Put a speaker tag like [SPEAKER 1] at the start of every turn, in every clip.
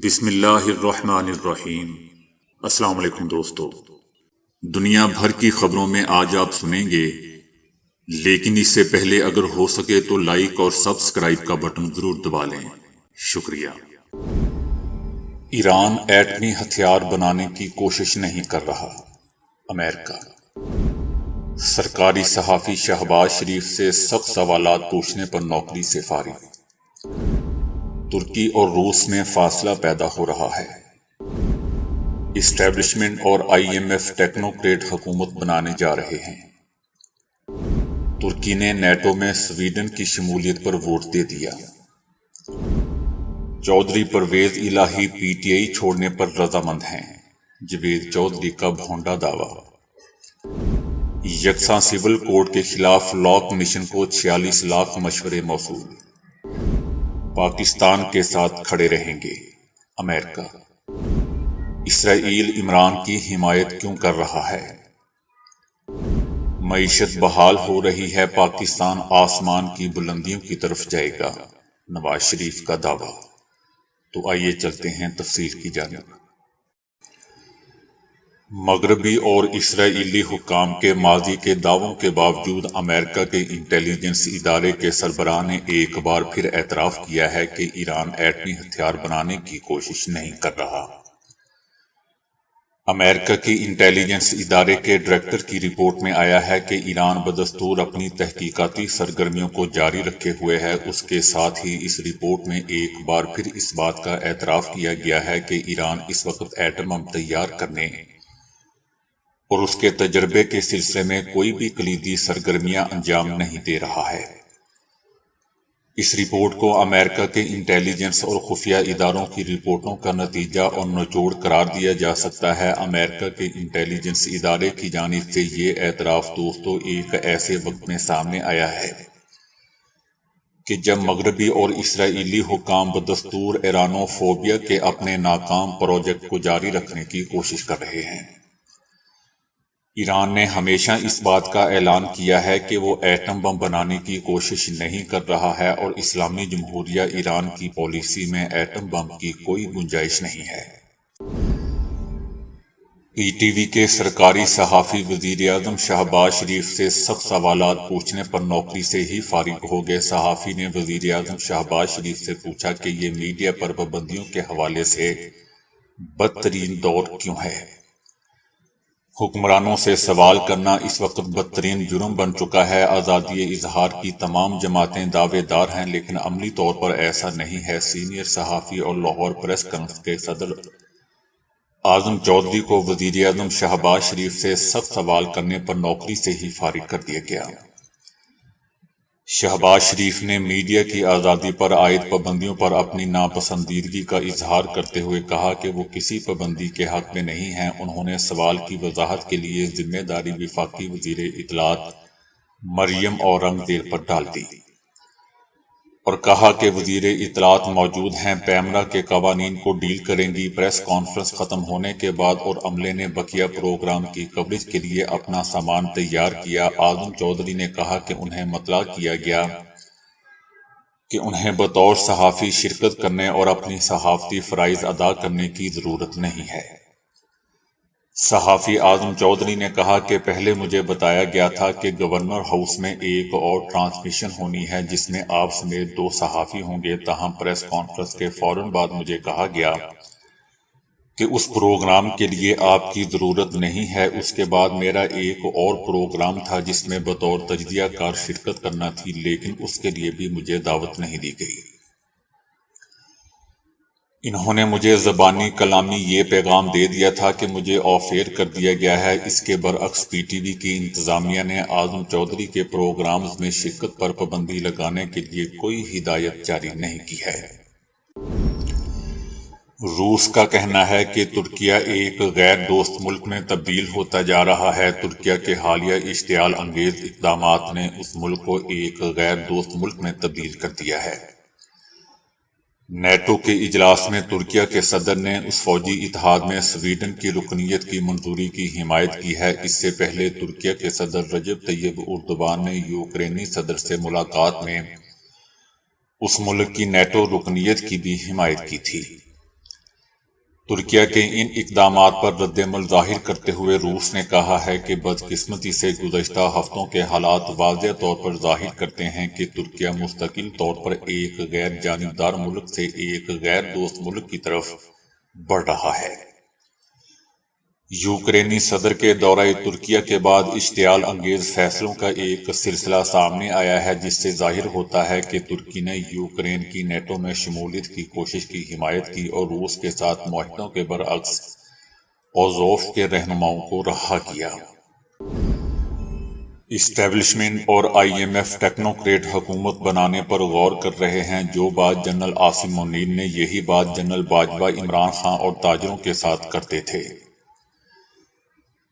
[SPEAKER 1] بسم اللہ الرحمن الرحیم۔ السلام علیکم دوستو، دنیا بھر کی خبروں میں آج آپ سنیں گے، لیکن اس سے پہلے اگر ہو سکے تو لائک اور سبسکرائب کا بٹن ضرور دبا لیں۔ شکریہ۔ ایران ایٹمی ہتھیار بنانے کی کوشش نہیں کر رہا، امریکہ۔ سرکاری صحافی شہباز شریف سے سخت سوالات پوچھنے پر نوکری سے فارغ۔ ترکی اور روس میں فاصلہ پیدا ہو رہا ہے۔ اسٹیبلشمنٹ اور IMF ٹیکنوکریٹ حکومت بنانے جا رہے ہیں۔ ترکی نے نیٹو میں سویڈن کی شمولیت پر ووٹ دے دیا۔ چودھری پرویز الہی PTI چھوڑنے پر رضامند ہیں، جاوید چودھری کا بھونڈا دعویٰ۔ یکساں سول کوڈ کے خلاف لاء کمیشن کو 46 لاکھ مشورے موصول۔ پاکستان کے ساتھ کھڑے رہیں گے، امریکہ۔ اسرائیل عمران کی حمایت کیوں کر رہا ہے؟ معیشت بحال ہو رہی ہے، پاکستان آسمان کی بلندیوں کی طرف جائے گا، نواز شریف کا دعویٰ۔ تو آئیے چلتے ہیں تفصیل کی جانب۔ مغربی اور اسرائیلی حکام کے ماضی کے دعووں کے باوجود امریکہ کے انٹیلیجنس ادارے کے سربراہ نے ایک بار پھر اعتراف کیا ہے کہ ایران ایٹمی ہتھیار بنانے کی کوشش نہیں کر رہا۔ امریکہ کے انٹیلیجنس ادارے کے ڈائریکٹر کی رپورٹ میں آیا ہے کہ ایران بدستور اپنی تحقیقاتی سرگرمیوں کو جاری رکھے ہوئے ہے۔ اس کے ساتھ ہی اس رپورٹ میں ایک بار پھر اس بات کا اعتراف کیا گیا ہے کہ ایران اس وقت ایٹم بم تیار کرنے اور اس کے تجربے کے سلسلے میں کوئی بھی کلیدی سرگرمیاں انجام نہیں دے رہا ہے۔ اس رپورٹ کو امریکہ کے انٹیلیجنس اور خفیہ اداروں کی رپورٹوں کا نتیجہ اور نچوڑ قرار دیا جا سکتا ہے۔ امریکہ کے انٹیلیجنس ادارے کی جانب سے یہ اعتراف دوستو ایک ایسے وقت میں سامنے آیا ہے کہ جب مغربی اور اسرائیلی حکام بدستور ایرانوفوبیا کے اپنے ناکام پروجیکٹ کو جاری رکھنے کی کوشش کر رہے ہیں۔ ایران نے ہمیشہ اس بات کا اعلان کیا ہے کہ وہ ایٹم بم بنانے کی کوشش نہیں کر رہا ہے اور اسلامی جمہوریہ ایران کی پالیسی میں ایٹم بم کی کوئی گنجائش نہیں ہے۔ PTV کے سرکاری صحافی وزیر اعظم شہباز شریف سے سخت سوالات پوچھنے پر نوکری سے ہی فارغ ہو گئے۔ صحافی نے وزیر اعظم شہباز شریف سے پوچھا کہ یہ میڈیا پر پابندیوں کے حوالے سے بدترین دور کیوں ہے؟ حکمرانوں سے سوال کرنا اس وقت بدترین جرم بن چکا ہے۔ آزادی اظہار کی تمام جماعتیں دعوے دار ہیں، لیکن عملی طور پر ایسا نہیں ہے۔ سینئر صحافی اور لاہور پریس کانفرنس کے صدر اعظم چودھری کو وزیر اعظم شہباز شریف سے سخت سوال کرنے پر نوکری سے ہی فارغ کر دیا گیا۔ شہباز شریف نے میڈیا کی آزادی پر عائد پابندیوں پر اپنی ناپسندیدگی کا اظہار کرتے ہوئے کہا کہ وہ کسی پابندی کے حق میں نہیں ہیں۔ انہوں نے سوال کی وضاحت کے لیے ذمہ داری وفاقی وزیر اطلاعات مریم اورنگزیب پر ڈال دی اور کہا کہ وزیر اطلاعات موجود ہیں، پیمرا کے قوانین کو ڈیل کریں گی۔ پریس کانفرنس ختم ہونے کے بعد اور عملے نے بقیہ پروگرام کی کوریج کے لیے اپنا سامان تیار کیا۔ اعظم چودھری نے کہا کہ انہیں مطلع کیا گیا کہ انہیں بطور صحافی شرکت کرنے اور اپنی صحافتی فرائض ادا کرنے کی ضرورت نہیں ہے۔ صحافی اعظم چودھری نے کہا کہ پہلے مجھے بتایا گیا تھا کہ گورنر ہاؤس میں ایک اور ٹرانسمیشن ہونی ہے جس میں آپ سمیت 2 صحافی ہوں گے، تاہم پریس کانفرنس کے فوراً بعد مجھے کہا گیا کہ اس پروگرام کے لیے آپ کی ضرورت نہیں ہے۔ اس کے بعد میرا ایک اور پروگرام تھا جس میں بطور تجزیہ کار شرکت کرنا تھی، لیکن اس کے لیے بھی مجھے دعوت نہیں دی گئی۔ انہوں نے مجھے زبانی کلامی یہ پیغام دے دیا تھا کہ مجھے آف ایئر کر دیا گیا ہے۔ اس کے برعکس PTV کی انتظامیہ نے اعظم چودھری کے پروگرامز میں شرکت پر پابندی لگانے کے لیے کوئی ہدایت جاری نہیں کی ہے۔ روس کا کہنا ہے کہ ترکیہ ایک غیر دوست ملک میں تبدیل ہوتا جا رہا ہے۔ ترکیہ کے حالیہ اشتعال انگیز اقدامات نے اس ملک کو ایک غیر دوست ملک میں تبدیل کر دیا ہے۔ نیٹو کے اجلاس میں ترکیہ کے صدر نے اس فوجی اتحاد میں سویڈن کی رکنیت کی منظوری کی حمایت کی ہے۔ اس سے پہلے ترکیہ کے صدر رجب طیب اردوان نے یوکرینی صدر سے ملاقات میں اس ملک کی نیٹو رکنیت کی بھی حمایت کی تھی۔ ترکیہ کے ان اقدامات پر رد عمل ظاہر کرتے ہوئے روس نے کہا ہے کہ بدقسمتی سے گزشتہ ہفتوں کے حالات واضح طور پر ظاہر کرتے ہیں کہ ترکیہ مستقل طور پر ایک غیر جانبدار ملک سے ایک غیر دوست ملک کی طرف بڑھ رہا ہے۔ یوکرینی صدر کے دورہ ترکیہ کے بعد اشتعال انگیز فیصلوں کا ایک سلسلہ سامنے آیا ہے، جس سے ظاہر ہوتا ہے کہ ترکی نے یوکرین کی نیٹو میں شمولیت کی کوشش کی حمایت کی اور روس کے ساتھ معاہدوں کے برعکس اوزوف کے رہنماؤں کو رہا کیا۔ اسٹیبلشمنٹ اور آئی ایم ایف ٹیکنوکریٹ حکومت بنانے پر غور کر رہے ہیں۔ جو بات جنرل عاصم منیر نے یہی بات جنرل باجوہ، عمران خان اور تاجروں کے ساتھ کرتے تھے۔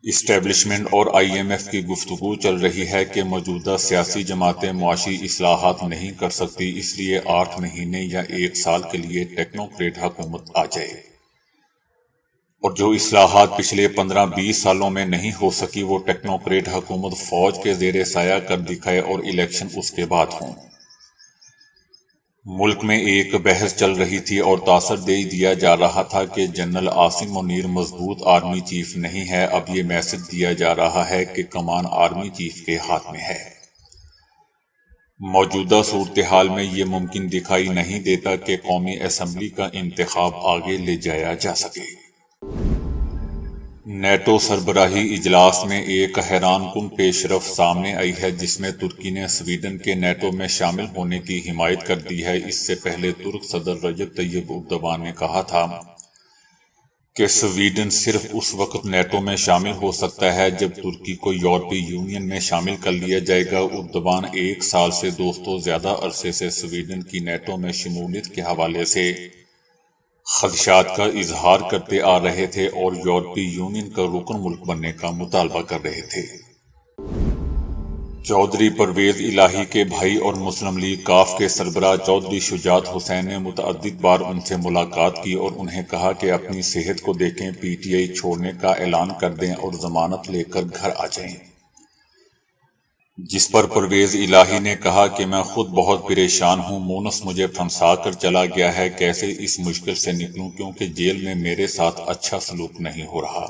[SPEAKER 1] اسٹیبلشمنٹ اور آئی ایم ایف کی گفتگو چل رہی ہے کہ موجودہ سیاسی جماعتیں معاشی اصلاحات نہیں کر سکتی، اس لیے 8 مہینے یا 1 سال کے لیے ٹیکنوکریٹ حکومت آ جائے، اور جو اصلاحات پچھلے 15-20 سالوں میں نہیں ہو سکی وہ ٹیکنوکریٹ حکومت فوج کے زیر سایہ کر دکھائے اور الیکشن اس کے بعد ہوں۔ ملک میں ایک بحث چل رہی تھی اور تاثر دے دیا جا رہا تھا کہ جنرل عاصم منیر مضبوط آرمی چیف نہیں ہے۔ اب یہ میسج دیا جا رہا ہے کہ کمان آرمی چیف کے ہاتھ میں ہے۔ موجودہ صورتحال میں یہ ممکن دکھائی نہیں دیتا کہ قومی اسمبلی کا انتخاب آگے لے جایا جا سکے۔ نیٹو سربراہی اجلاس میں ایک حیران کن پیش رفت سامنے آئی ہے، جس میں ترکی نے سویڈن کے نیٹو میں شامل ہونے کی حمایت کر دی ہے۔ اس سے پہلے ترک صدر رجب طیب اردوغان نے کہا تھا کہ سویڈن صرف اس وقت نیٹو میں شامل ہو سکتا ہے جب ترکی کو یورپی یونین میں شامل کر لیا جائے گا۔ اردوغان 1 سال سے دوستوں زیادہ عرصے سے سویڈن کی نیٹو میں شمولیت کے حوالے سے خدشات کا اظہار کرتے آ رہے تھے اور یورپی یونین کا رکن ملک بننے کا مطالبہ کر رہے تھے۔ چودھری پرویز الہی کے بھائی اور مسلم لیگ کاف کے سربراہ چودھری شجاعت حسین نے متعدد بار ان سے ملاقات کی اور انہیں کہا کہ اپنی صحت کو دیکھیں، پی ٹی آئی چھوڑنے کا اعلان کر دیں اور ضمانت لے کر گھر آ جائیں، جس پر پرویز الہی نے کہا کہ میں خود بہت پریشان ہوں، مونس مجھے پھنسا کر چلا گیا ہے، کیسے اس مشکل سے نکلوں کیونکہ جیل میں میرے ساتھ اچھا سلوک نہیں ہو رہا۔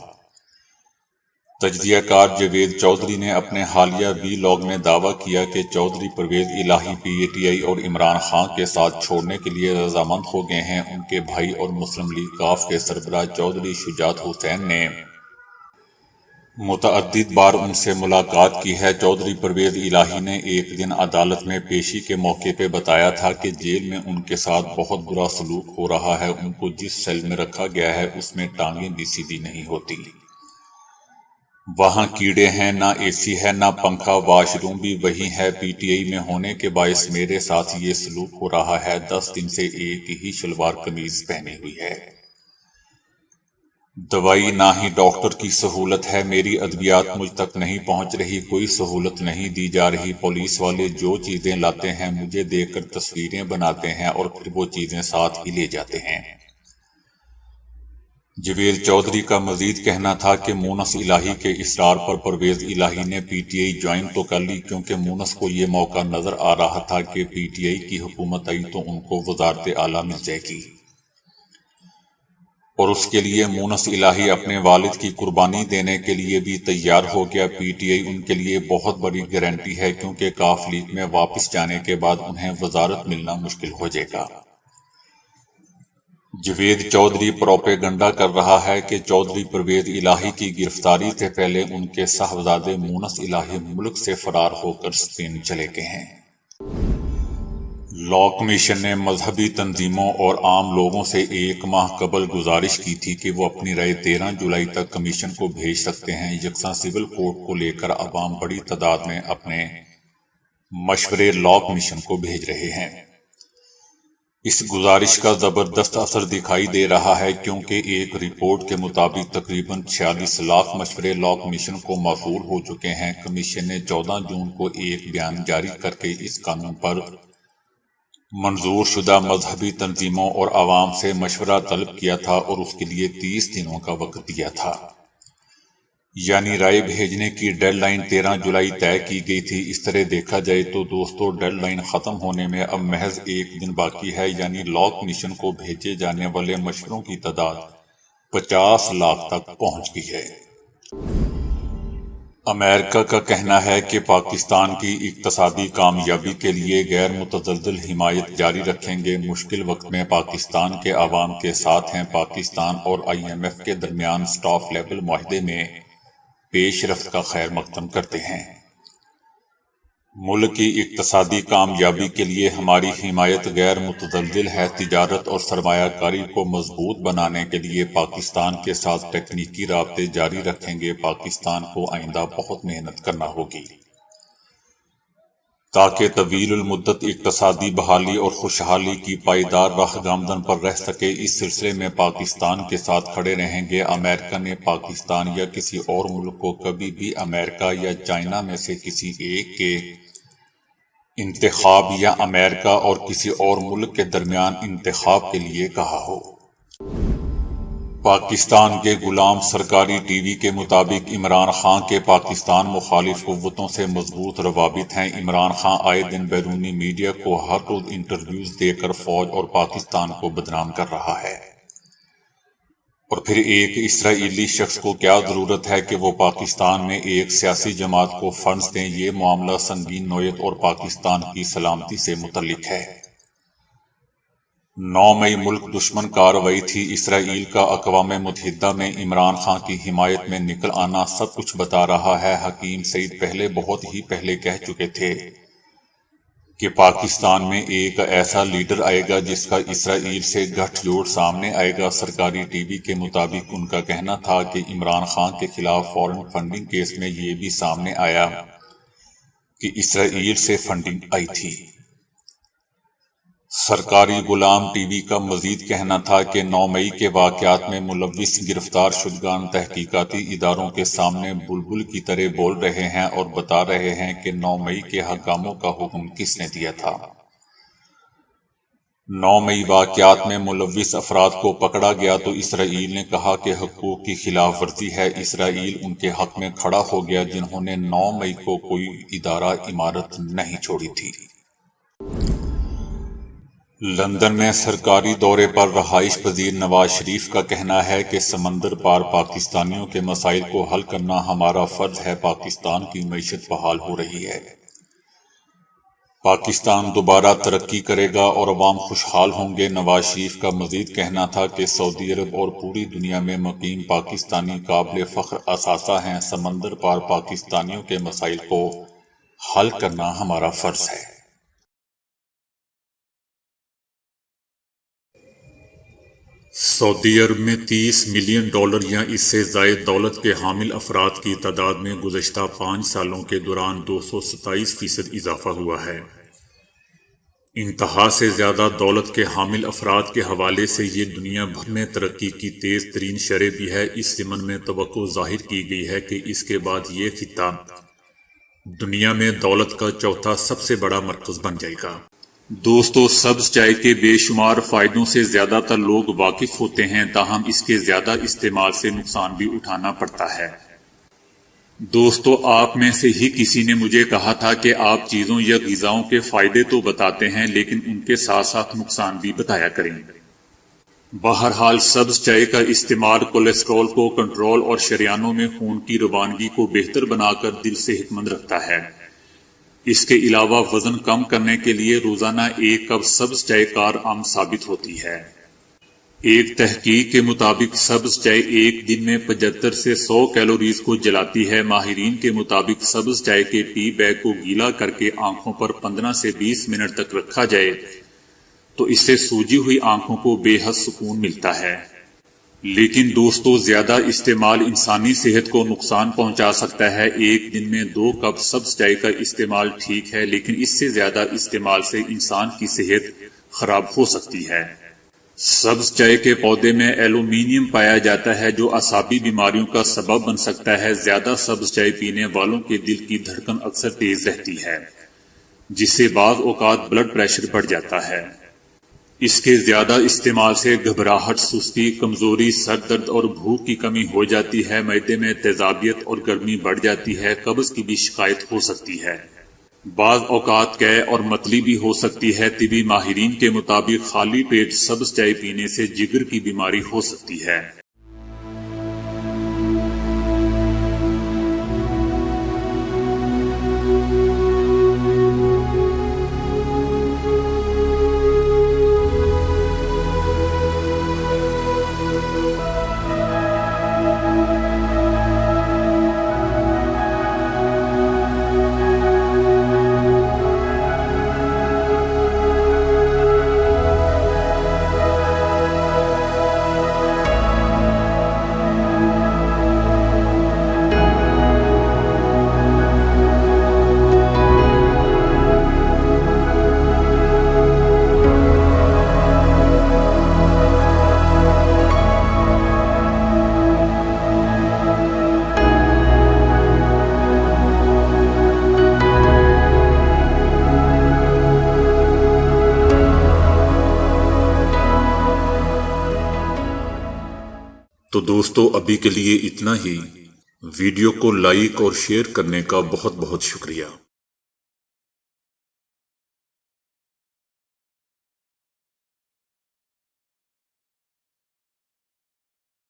[SPEAKER 1] تجزیہ کار جاوید چودھری نے اپنے حالیہ وی-لاگ میں دعویٰ کیا کہ چودھری پرویز الہی پی ٹی آئی اور عمران خان کے ساتھ چھوڑنے کے لیے رضامند ہو گئے ہیں۔ ان کے بھائی اور مسلم لیگ کاف کے سربراہ چودھری شجاعت حسین نے متعدد بار ان سے ملاقات کی ہے۔ چودھری پرویز الہی نے ایک دن عدالت میں پیشی کے موقع پہ بتایا تھا کہ جیل میں ان کے ساتھ بہت برا سلوک ہو رہا ہے، ان کو جس سیل میں رکھا گیا ہے اس میں ٹانگیں بھی سیدھی نہیں ہوتی، وہاں کیڑے ہیں، نہ اے سی ہے نہ پنکھا، واش روم بھی وہی ہے، پی ٹی آئی میں ہونے کے باعث میرے ساتھ یہ سلوک ہو رہا ہے، 10 دن سے ایک ہی شلوار قمیض پہنی ہوئی ہے، دوائی نہ ہی ڈاکٹر کی سہولت ہے، میری ادویات مجھ تک نہیں پہنچ رہی، کوئی سہولت نہیں دی جا رہی، پولیس والے جو چیزیں لاتے ہیں مجھے دیکھ کر تصویریں بناتے ہیں اور پھر وہ چیزیں ساتھ ہی لے جاتے ہیں۔ جاوید چودھری کا مزید کہنا تھا کہ مونس الہی کے اصرار پر پرویز الہی نے پی ٹی آئی جوائن تو کر لی، کیونکہ مونس کو یہ موقع نظر آ رہا تھا کہ پی ٹی آئی کی حکومت آئی تو ان کو وزارت اعلیٰ مل جائے گی، اور اس کے لیے مونس الہی اپنے والد کی قربانی دینے کے لیے بھی تیار ہو گیا۔ پی ٹی آئی ان کے لیے بہت بڑی گارنٹی ہے، کیونکہ کاف لیگ میں واپس جانے کے بعد انہیں وزارت ملنا مشکل ہو جائے گا۔ جاوید چودھری پروپیگنڈا کر رہا ہے کہ چودھری پرویز الہی کی گرفتاری سے پہلے ان کے صاحبزادے مونس الہی ملک سے فرار ہو کر اسپین چلے گئے ہیں۔ لاء کمیشن نے مذہبی تنظیموں اور عام لوگوں سے 1 ماہ قبل گزارش کی تھی کہ وہ اپنی رائے 13 جولائی تک کمیشن کو بھیج سکتے ہیں۔ یکساں سول کوڈ کو لے کر عوام بڑی تعداد میں اپنے مشورے لاء کمیشن کو بھیج رہے ہیں۔ اس گزارش کا زبردست اثر دکھائی دے رہا ہے، کیونکہ ایک رپورٹ کے مطابق تقریباً 46 لاکھ مشورے لاء کمیشن کو موصول ہو چکے ہیں۔ کمیشن نے 14 جون کو ایک بیان جاری کر کے اس قانون پر منظور شدہ مذہبی تنظیموں اور عوام سے مشورہ طلب کیا تھا اور اس کے لیے 30 دنوں کا وقت دیا تھا، یعنی رائے بھیجنے کی ڈیڈ لائن 13 جولائی طے کی گئی تھی۔ اس طرح دیکھا جائے تو دوستو، ڈیڈ لائن ختم ہونے میں اب محض 1 دن باقی ہے، یعنی لاء کمیشن کو بھیجے جانے والے مشوروں کی تعداد 50 لاکھ تک پہنچ گئی ہے۔ امریکہ کا کہنا ہے کہ پاکستان کی اقتصادی کامیابی کے لیے غیر متزلزل حمایت جاری رکھیں گے۔ مشکل وقت میں پاکستان کے عوام کے ساتھ ہیں۔ پاکستان اور IMF کے درمیان سٹاف لیول معاہدے میں پیش رفت کا خیر مقدم کرتے ہیں۔ ملک کی اقتصادی کامیابی کے لیے ہماری حمایت غیر متزلزل ہے۔ تجارت اور سرمایہ کاری کو مضبوط بنانے کے لیے پاکستان کے ساتھ تکنیکی رابطے جاری رکھیں گے۔ پاکستان کو آئندہ بہت محنت کرنا ہوگی تاکہ طویل المدت اقتصادی بحالی اور خوشحالی کی پائیدار راہ گامزن پر رہ سکے۔ اس سلسلے میں پاکستان کے ساتھ کھڑے رہیں گے۔ امریکہ نے پاکستان یا کسی اور ملک کو کبھی بھی امریکہ یا چائنا میں سے کسی ایک کے انتخاب یا امریکہ اور کسی اور ملک کے درمیان انتخاب کے لیے کہا ہو۔ پاکستان کے غلام سرکاری ٹی وی کے مطابق عمران خان کے پاکستان مخالف قوتوں سے مضبوط روابط ہیں۔ عمران خان آئے دن بیرونی میڈیا کو ہر روز انٹرویوز دے کر فوج اور پاکستان کو بدنام کر رہا ہے، اور پھر ایک اسرائیلی شخص کو کیا ضرورت ہے کہ وہ پاکستان میں ایک سیاسی جماعت کو فنڈز دیں؟ یہ معاملہ سنگین نوعیت اور پاکستان کی سلامتی سے متعلق ہے۔ 9 مئی ملک دشمن کارروائی تھی۔ اسرائیل کا اقوام متحدہ میں عمران خان کی حمایت میں نکل آنا سب کچھ بتا رہا ہے۔ حکیم سعید پہلے بہت ہی پہلے کہہ چکے تھے کہ پاکستان میں ایک ایسا لیڈر آئے گا جس کا اسرائیل سے گٹھ جوڑ سامنے آئے گا۔ سرکاری ٹی وی کے مطابق ان کا کہنا تھا کہ عمران خان کے خلاف فورن فنڈنگ کیس میں یہ بھی سامنے آیا کہ اسرائیل سے فنڈنگ آئی تھی۔ سرکاری غلام ٹی وی کا مزید کہنا تھا کہ 9 مئی کے واقعات میں ملوث گرفتار شدگان تحقیقاتی اداروں کے سامنے بلبل کی طرح بول رہے ہیں اور بتا رہے ہیں کہ 9 مئی کے حکاموں کا حکم کس نے دیا تھا۔ 9 مئی واقعات میں ملوث افراد کو پکڑا گیا تو اسرائیل نے کہا کہ حقوق کی خلاف ورزی ہے۔ اسرائیل ان کے حق میں کھڑا ہو گیا جنہوں نے 9 مئی کو کوئی ادارہ عمارت نہیں چھوڑی تھی۔ لندن میں سرکاری دورے پر رہائش پذیر نواز شریف کا کہنا ہے کہ سمندر پار پاکستانیوں کے مسائل کو حل کرنا ہمارا فرض ہے۔ پاکستان کی معیشت بحال ہو رہی ہے، پاکستان دوبارہ ترقی کرے گا اور عوام خوشحال ہوں گے۔ نواز شریف کا مزید کہنا تھا کہ سعودی عرب اور پوری دنیا میں مقیم پاکستانی قابل فخر اثاثہ ہیں۔ سمندر پار پاکستانیوں کے مسائل کو حل کرنا ہمارا فرض ہے۔ سعودی عرب میں 30 ملین ڈالر یا اس سے زائد دولت کے حامل افراد کی تعداد میں گزشتہ 5 سالوں کے دوران 227% اضافہ ہوا ہے۔ انتہا سے زیادہ دولت کے حامل افراد کے حوالے سے یہ دنیا بھر میں ترقی کی تیز ترین شرح بھی ہے۔ اس ضمن میں توقع ظاہر کی گئی ہے کہ اس کے بعد یہ خطہ دنیا میں دولت کا چوتھا سب سے بڑا مرکز بن جائے گا۔ دوستو، سبز چائے کے بے شمار فائدوں سے زیادہ تر لوگ واقف ہوتے ہیں، تاہم اس کے زیادہ استعمال سے نقصان بھی اٹھانا پڑتا ہے۔ دوستو، آپ میں سے ہی کسی نے مجھے کہا تھا کہ آپ چیزوں یا غذاؤں کے فائدے تو بتاتے ہیں لیکن ان کے ساتھ ساتھ نقصان بھی بتایا کریں۔ بہرحال سبز چائے کا استعمال کولیسٹرول کو کنٹرول اور شریانوں میں خون کی روانگی کو بہتر بنا کر دل صحت مند رکھتا ہے۔ اس کے علاوہ وزن کم کرنے کے لیے روزانہ 1 کپ سبز چائے کارآمد ثابت ہوتی ہے۔ ایک تحقیق کے مطابق سبز چائے ایک دن میں 75 سے 100 کیلوریز کو جلاتی ہے۔ ماہرین کے مطابق سبز چائے کے ٹی بیگ کو گیلا کر کے آنکھوں پر 15 سے 20 منٹ تک رکھا جائے تو اس سے سوجی ہوئی آنکھوں کو بے حد سکون ملتا ہے۔ لیکن دوستو، زیادہ استعمال انسانی صحت کو نقصان پہنچا سکتا ہے۔ ایک دن میں 2 کپ سبز چائے کا استعمال ٹھیک ہے، لیکن اس سے زیادہ استعمال سے انسان کی صحت خراب ہو سکتی ہے۔ سبز چائے کے پودے میں ایلومینیم پایا جاتا ہے جو اعصابی بیماریوں کا سبب بن سکتا ہے۔ زیادہ سبز چائے پینے والوں کے دل کی دھڑکن اکثر تیز رہتی ہے، جس سے بعض اوقات بلڈ پریشر بڑھ جاتا ہے۔ اس کے زیادہ استعمال سے گھبراہٹ، سستی، کمزوری، سر درد اور بھوک کی کمی ہو جاتی ہے۔ معدے میں تیزابیت اور گرمی بڑھ جاتی ہے۔ قبض کی بھی شکایت ہو سکتی ہے۔ بعض اوقات قے اور متلی بھی ہو سکتی ہے۔ طبی ماہرین کے مطابق خالی پیٹ سبز چائے پینے سے جگر کی بیماری ہو سکتی ہے۔ تو دوستو ابھی کے لیے اتنا ہی۔ ویڈیو کو لائک اور شیئر کرنے کا بہت بہت شکریہ۔